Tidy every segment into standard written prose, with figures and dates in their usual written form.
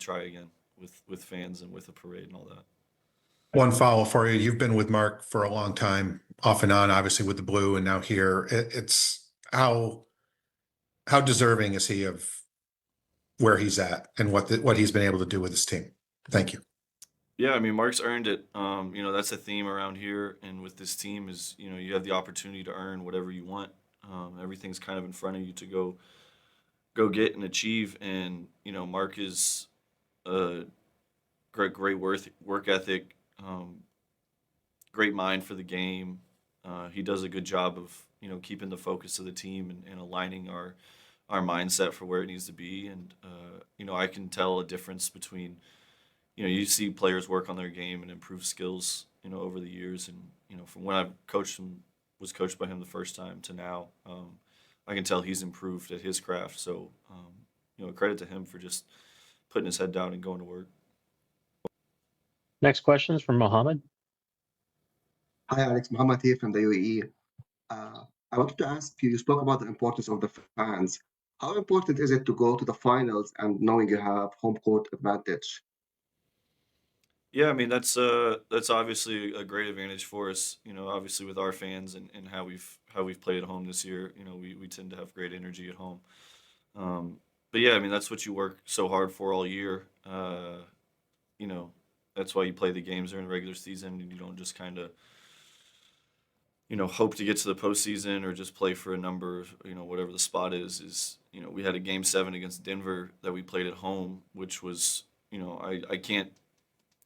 try again with fans and with a parade and all that. One follow for you. You've been with Mark for a long time, off and on, obviously with the Blue and now here. It's how deserving is he of where he's at and what he's been able to do with his team? Thank you. Yeah, I mean, Mark's earned it. That's a theme around here and with this team is, you have the opportunity to earn whatever you want. Everything's kind of in front of you to go get and achieve. And, Mark is a great work ethic, great mind for the game. He does a good job of, keeping the focus of the team and aligning our mindset for where it needs to be. And, I can tell a difference between, you see players work on their game and improve skills, over the years. And, from when I've coached him, was coached by him the first time to now, I can tell he's improved at his craft. So, credit to him for just putting his head down and going to work. Next question is from Mohammed. Hi, Alex. Mohammed here from the UAE. I wanted to ask you, you spoke about the importance of the fans. How important is it to go to the finals and knowing you have home court advantage? Yeah, I mean that's obviously a great advantage for us. Obviously with our fans and how we've played at home this year. We tend to have great energy at home. But yeah, I mean that's what you work so hard for all year. You know, that's why you play the games during the regular season, and you don't just kind of hope to get to the postseason or just play for a number. Whatever the spot is. We had a game 7 against Denver that we played at home, which was I can't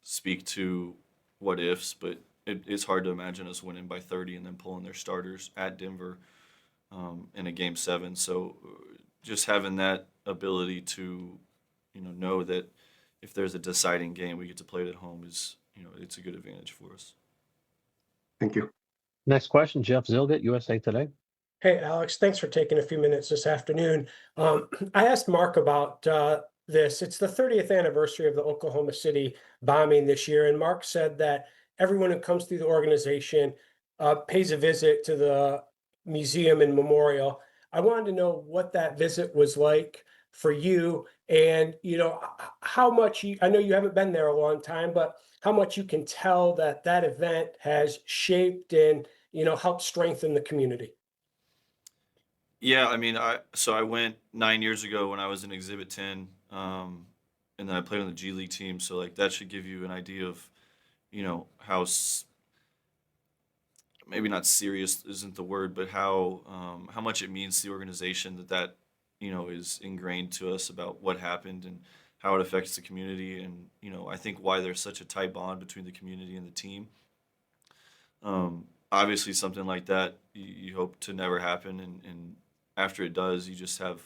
speak to what ifs, but it's hard to imagine us winning by 30 and then pulling their starters at Denver in a game 7. So just having that ability to know that if there's a deciding game, we get to play it at home is it's a good advantage for us. Thank you. Next question, Jeff Zilgett, USA Today. Hey, Alex, thanks for taking a few minutes this afternoon. I asked Mark about this. It's the 30th anniversary of the Oklahoma City bombing this year, and Mark said that everyone who comes through the organization pays a visit to the museum and memorial. I wanted to know what that visit was like for you, and how much I know you haven't been there a long time, but how much you can tell that that event has shaped and helped strengthen the community. Yeah, I mean, I went 9 years ago when I was in Exhibit 10, and then I played on the G League team. So like that should give you an idea of how maybe not serious isn't the word, but how much it means to the organization that is ingrained to us about what happened and how it affects the community. And I think why there's such a tight bond between the community and the team. Obviously, something like that you hope to never happen, and after it does, you just have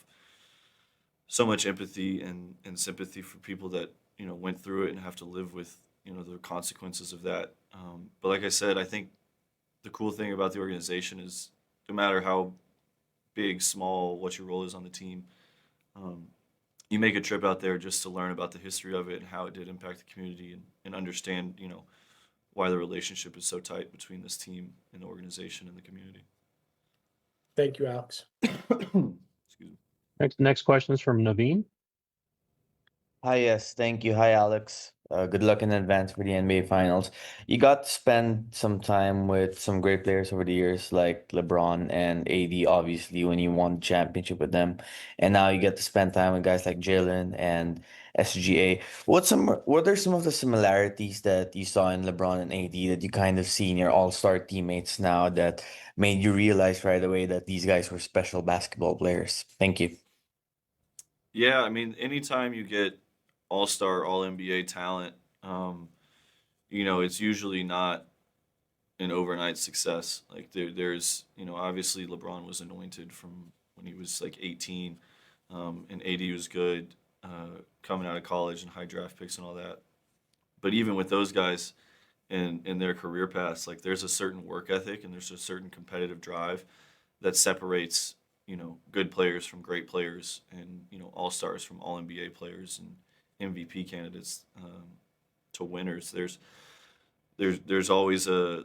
so much empathy and sympathy for people that went through it and have to live with the consequences of that. But like I said, I think the cool thing about the organization is no matter how big, small, what your role is on the team, you make a trip out there just to learn about the history of it and how it did impact the community and understand why the relationship is so tight between this team and the organization and the community. Thank you, Alex. Excuse me. Next question is from Naveen. Hi, yes, thank you. Hi, Alex. Good luck in advance for the NBA Finals. You got to spend some time with some great players over the years, like LeBron and AD, obviously, when you won the championship with them. And now you get to spend time with guys like Jalen and SGA. What are some of the similarities that you saw in LeBron and AD that you kind of see in your all-star teammates now that made you realize right away that these guys were special basketball players? Thank you. Yeah, I mean, anytime you get all-star, all-NBA talent, it's usually not an overnight success. Like there's, obviously LeBron was anointed from when he was like 18, and AD was good coming out of college and high draft picks and all that. But even with those guys in their career paths, like there's a certain work ethic and there's a certain competitive drive that separates, good players from great players and, all-stars from all-NBA players and MVP candidates to winners. There's always a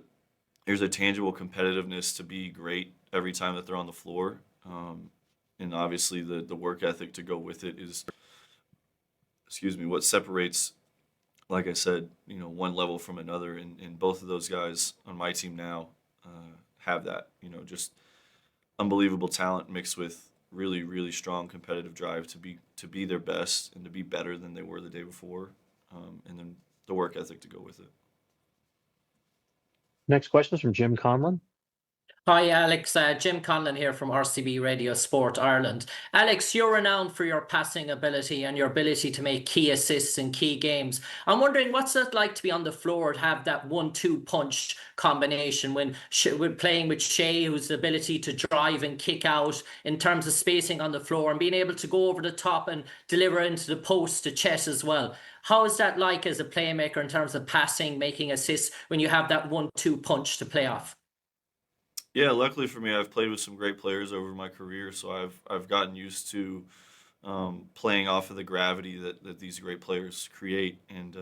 tangible competitiveness to be great every time that they're on the floor, and obviously the work ethic to go with it is what separates, like I said, one level from another, and both of those guys on my team now have that, just unbelievable talent mixed with really, really strong competitive drive to be their best and to be better than they were the day before, and then the work ethic to go with it. Next question is from Jim Conlon. Hi, Alex. Jim Conlon here from RCB Radio Sport Ireland. Alex, you're renowned for your passing ability and your ability to make key assists in key games. I'm wondering, what's it like to be on the floor and have that 1-2 punch combination when we're playing with Shea, whose ability to drive and kick out in terms of spacing on the floor and being able to go over the top and deliver into the post to Chet as well. How is that like as a playmaker in terms of passing, making assists when you have that 1-2 punch to play off? Yeah, luckily for me, I've played with some great players over my career, so I've gotten used to playing off of the gravity that these great players create, and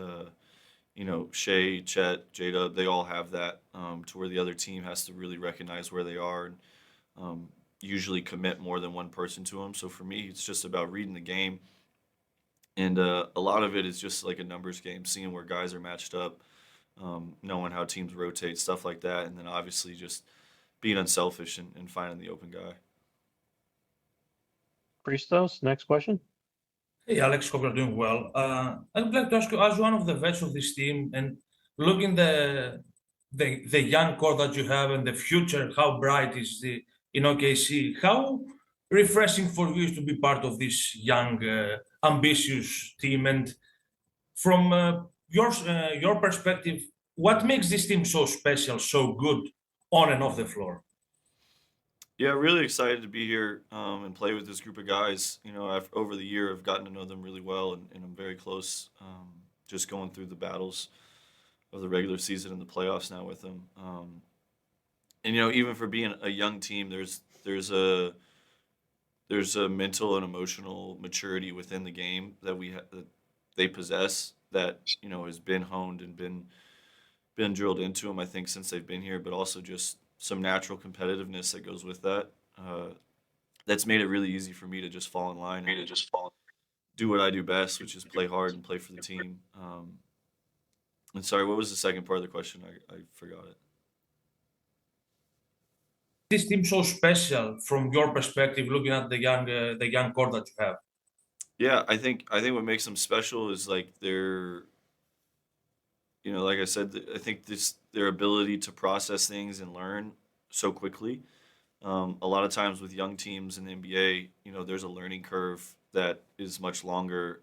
Shea, Chet, J-Dub, they all have that, to where the other team has to really recognize where they are and usually commit more than one person to them. So for me, it's just about reading the game, and a lot of it is just like a numbers game, seeing where guys are matched up, knowing how teams rotate, stuff like that, and then obviously just being unselfish and finding the open guy. Christos, next question. Hey Alex, hope you're doing well. I'd like to ask you, as one of the vets of this team, and looking the young core that you have and the future, how bright is the in OKC? How refreshing for you is to be part of this young, ambitious team? And from your perspective, what makes this team so special, so good on and off the floor? Yeah, really excited to be here and play with this group of guys. Over the year, I've gotten to know them really well, and I'm very close. Just going through the battles of the regular season and the playoffs now with them. And even for being a young team, there's a mental and emotional maturity within the game that that they possess that has been honed and been drilled into them, I think, since they've been here, but also just some natural competitiveness that goes with that. That's made it really easy for me to just fall in line and do what I do best, which is play hard and play for the team. And sorry, what was the second part of the question? I forgot it. This team so special from your perspective, looking at the young core that you have? Yeah, I think what makes them special is like like I said, I think their ability to process things and learn so quickly. A lot of times with young teams in the NBA, there's a learning curve that is much longer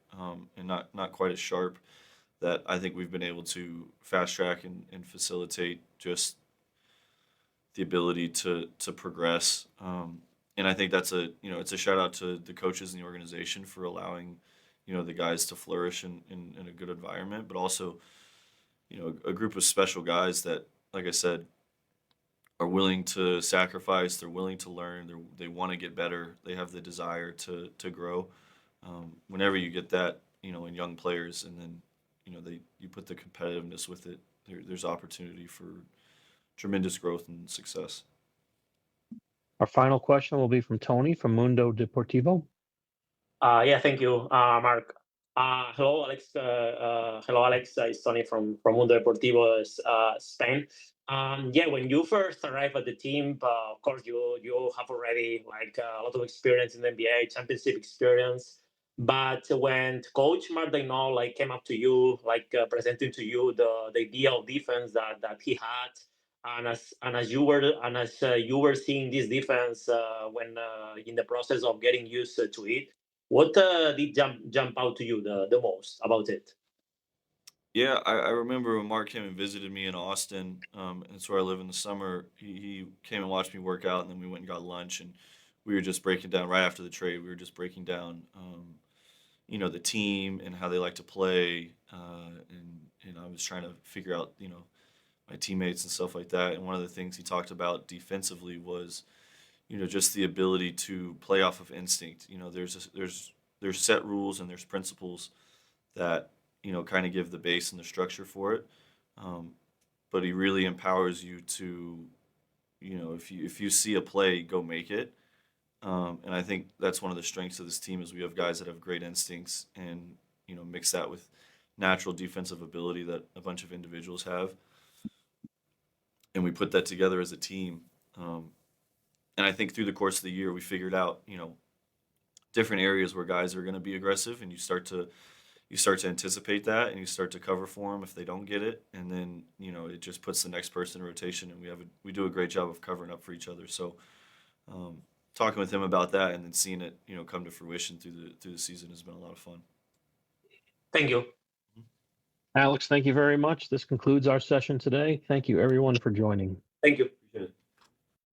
and not quite as sharp. That I think we've been able to fast track and facilitate just the ability to progress. And I think that's it's a shout out to the coaches in the organization for allowing the guys to flourish in a good environment, but also a group of special guys that, like I said, are willing to sacrifice. They're willing to learn. They want to get better. They have the desire to grow. Whenever you get that, in young players, and then you put the competitiveness with it, there's opportunity for tremendous growth and success. Our final question will be from Tony from Mundo Deportivo. Yeah, thank you, Mark. Hello, Alex. Hello, Alex. It's Tony from Mundo Deportivo, Spain. Yeah, when you first arrived at the team, of course, you have already a lot of experience in the NBA, championship experience. But when Coach Mark Daigneault came up to you, presenting to you the idea of defense that he had, and as you were seeing this defense when in the process of getting used to it, what did jump out to you the most about it? Yeah, I remember when Mark came and visited me in Austin. That's where I live in the summer. He came and watched me work out, and then we went and got lunch, and we were just breaking down right after the trade. We were just breaking down, the team and how they like to play, and I was trying to figure out, my teammates and stuff like that. And one of the things he talked about defensively was, just the ability to play off of instinct. There's set rules and there's principles that kind of give the base and the structure for it. But he really empowers you to, if you see a play, go make it. And I think that's one of the strengths of this team is we have guys that have great instincts, and you know, mix that with natural defensive ability that a bunch of individuals have, and we put that together as a team. And I think through the course of the year, we figured out, you know, different areas where guys are going to be aggressive, and you start to anticipate that, and you start to cover for them if they don't get it, and then, you know, it just puts the next person in rotation, and we do a great job of covering up for each other. So talking with him about that and then seeing it, you know, come to fruition through the season has been a lot of fun. Thank you. Alex, thank you very much. This concludes our session today. Thank you, everyone, for joining. Thank you. Appreciate it.